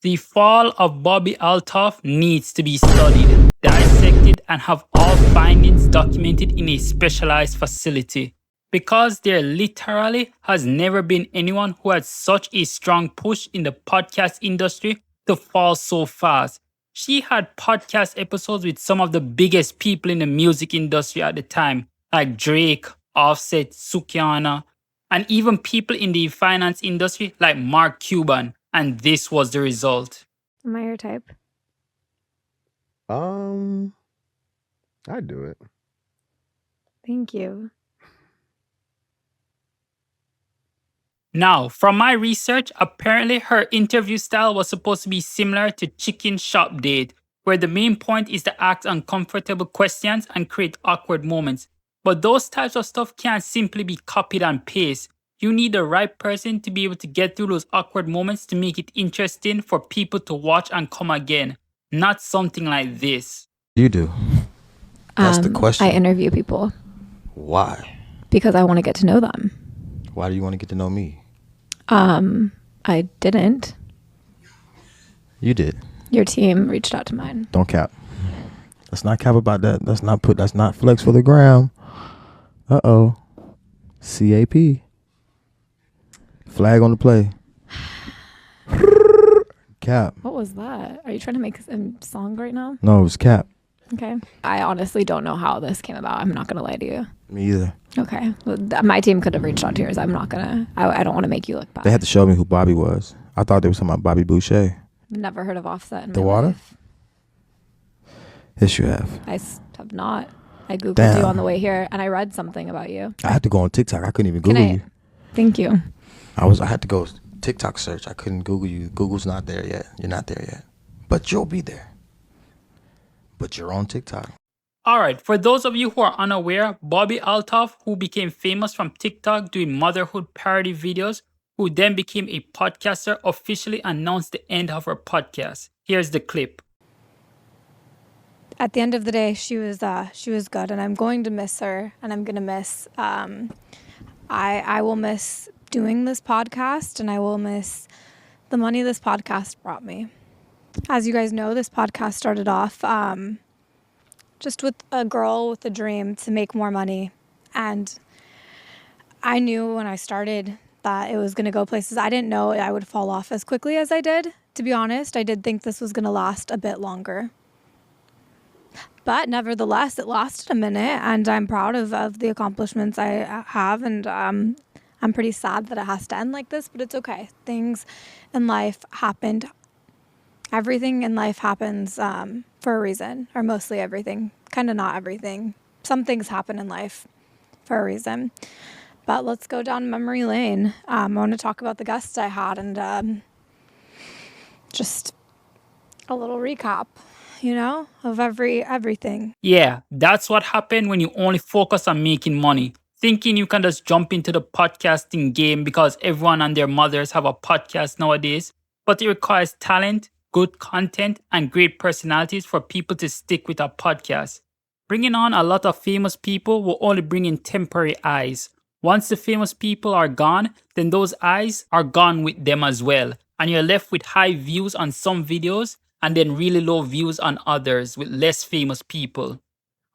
The fall of Bobbi Althoff needs to be studied, dissected, and have all findings documented in a specialized facility. Because there literally has never been anyone who had such a strong push in the podcast industry to fall so fast. She had podcast episodes with some of the biggest people in the music industry at the time, like Drake, Offset, Sukiana, and even people in the finance industry like Mark Cuban. And this was the result. Am I your type? I'd do it. Thank you. Now, from my research, apparently her interview style was supposed to be similar to Chicken Shop Date, where the main point is to ask uncomfortable questions and create awkward moments. But those types of stuff can't simply be copied and pasted. You need the right person to be able to get through those awkward moments to make it interesting for people to watch and come again. Not something like this. You do. That's the question. I interview people Why? because I want to get to know them. Why do you want to get to know me? I didn't. You did. Your team reached out to mine. Don't cap. Let's not cap about that. That's not flex for the gram. Uh-oh. CAP. Flag on the play. Cap. What was that? Are you trying to make a song right now? No, it was cap. Okay. I honestly don't know how this came about. I'm not going to lie to you. Me either. Okay. Well, my team could have reached out to yours. I'm not going to. I don't want to make you look bad. They had to show me who Bobby was. I thought they were talking about Bobby Boucher. Never heard of Offset in The my Water? life. Yes, you have. Have not. I Googled Damn. you on the way here and I read something about you. I had to go on TikTok. I couldn't even Can Google I- you. Thank you. I had to go TikTok search. I couldn't Google you. Google's not there yet. You're not there yet. But you'll be there. But you're on TikTok. Alright, for those of you who are unaware, Bobbi Althoff, who became famous from TikTok doing motherhood parody videos, who then became a podcaster, officially announced the end of her podcast. Here's the clip. At the end of the day, she was good, and I'm going to miss her, and I'm gonna miss. I will miss doing this podcast, and I will miss the money this podcast brought me. As you guys know, this podcast started off just with a girl with a dream to make more money, and I knew when I started that it was going to go places. I didn't know I would fall off as quickly as I did, to be honest. I did think this was going to last a bit longer. But nevertheless, it lasted a minute, and I'm proud of the accomplishments I have, and I'm pretty sad that it has to end like this, but it's okay. Things in life happened. Everything in life happens for a reason, or mostly everything. Kind of not everything. Some things happen in life for a reason. But let's go down memory lane. I want to talk about the guests I had and just a little recap, of everything. Yeah, that's what happened when you only focus on making money. Thinking you can just jump into the podcasting game because everyone and their mothers have a podcast nowadays. But it requires talent, good content, and great personalities for people to stick with a podcast. Bringing on a lot of famous people will only bring in temporary eyes. Once the famous people are gone, then those eyes are gone with them as well. And you're left with high views on some videos and then really low views on others with less famous people.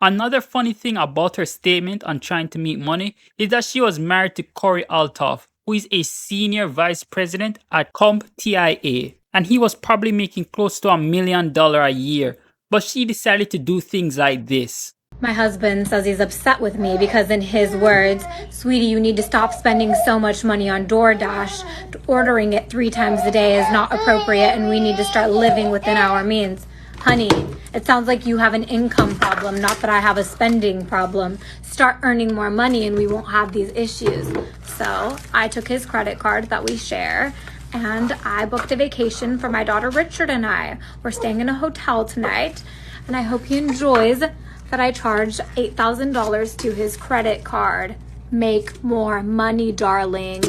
Another funny thing about her statement on trying to make money is that she was married to Corey Althoff, who is a senior vice president at CompTIA, and he was probably making close to $1 million a year. But she decided to do things like this. My husband says he's upset with me because in his words, sweetie, you need to stop spending so much money on DoorDash. Ordering it 3 times a day is not appropriate and we need to start living within our means. Honey, it sounds like you have an income problem, not that I have a spending problem. Start earning more money and we won't have these issues. So I took his credit card that we share and I booked a vacation for my daughter Richard and I. We're staying in a hotel tonight and I hope he enjoys that I charged $8,000 to his credit card. Make more money, darling.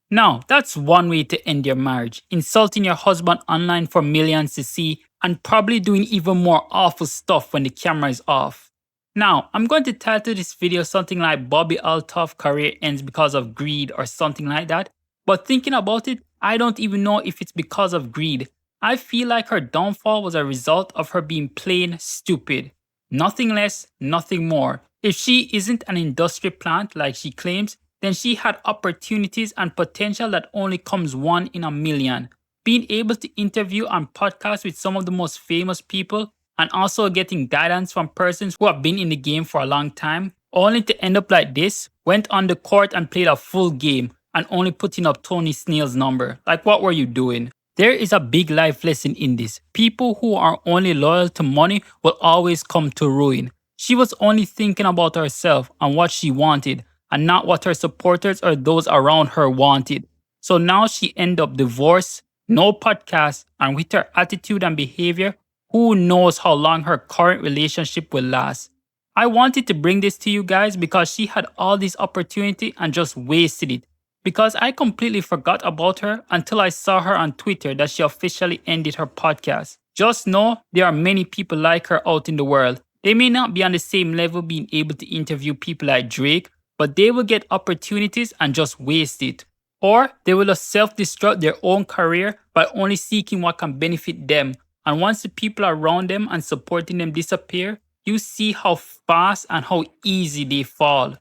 Now, that's one way to end your marriage. Insulting your husband online for millions to see and probably doing even more awful stuff when the camera is off. Now, I'm going to title this video something like Bobbi Althoff career ends because of greed or something like that. But thinking about it, I don't even know if it's because of greed. I feel like her downfall was a result of her being plain stupid. Nothing less, nothing more. If she isn't an industry plant like she claims, then she had opportunities and potential that only comes one in a million. Being able to interview and podcast with some of the most famous people and also getting guidance from persons who have been in the game for a long time, only to end up like this, went on the court and played a full game and only putting up Tony Snell's number. Like, what were you doing? There is a big life lesson in this. People who are only loyal to money will always come to ruin. She was only thinking about herself and what she wanted, and not what her supporters or those around her wanted. So now she ended up divorced, no podcast, and with her attitude and behavior, who knows how long her current relationship will last. I wanted to bring this to you guys because she had all this opportunity and just wasted it. Because I completely forgot about her until I saw her on Twitter that she officially ended her podcast. Just know there are many people like her out in the world. They may not be on the same level being able to interview people like Drake, but they will get opportunities and just waste it. Or they will self-destruct their own career by only seeking what can benefit them. And once the people around them and supporting them disappear, you see how fast and how easy they fall.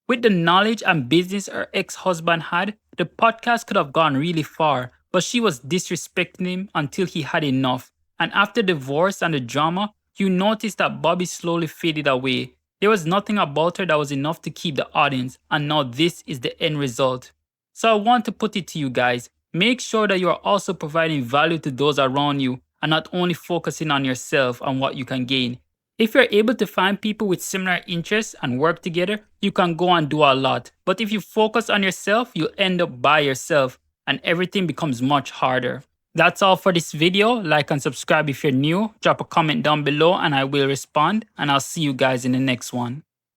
With the knowledge and business her ex-husband had, the podcast could have gone really far, but she was disrespecting him until he had enough. And after divorce and the drama, you noticed that Bobbi slowly faded away. There was nothing about her that was enough to keep the audience, and now this is the end result. So I want to put it to you guys, make sure that you are also providing value to those around you and not only focusing on yourself and what you can gain. If you're able to find people with similar interests and work together, you can go and do a lot. But if you focus on yourself, you'll end up by yourself and everything becomes much harder. That's all for this video. Like and subscribe if you're new. Drop a comment down below and I will respond. And I'll see you guys in the next one.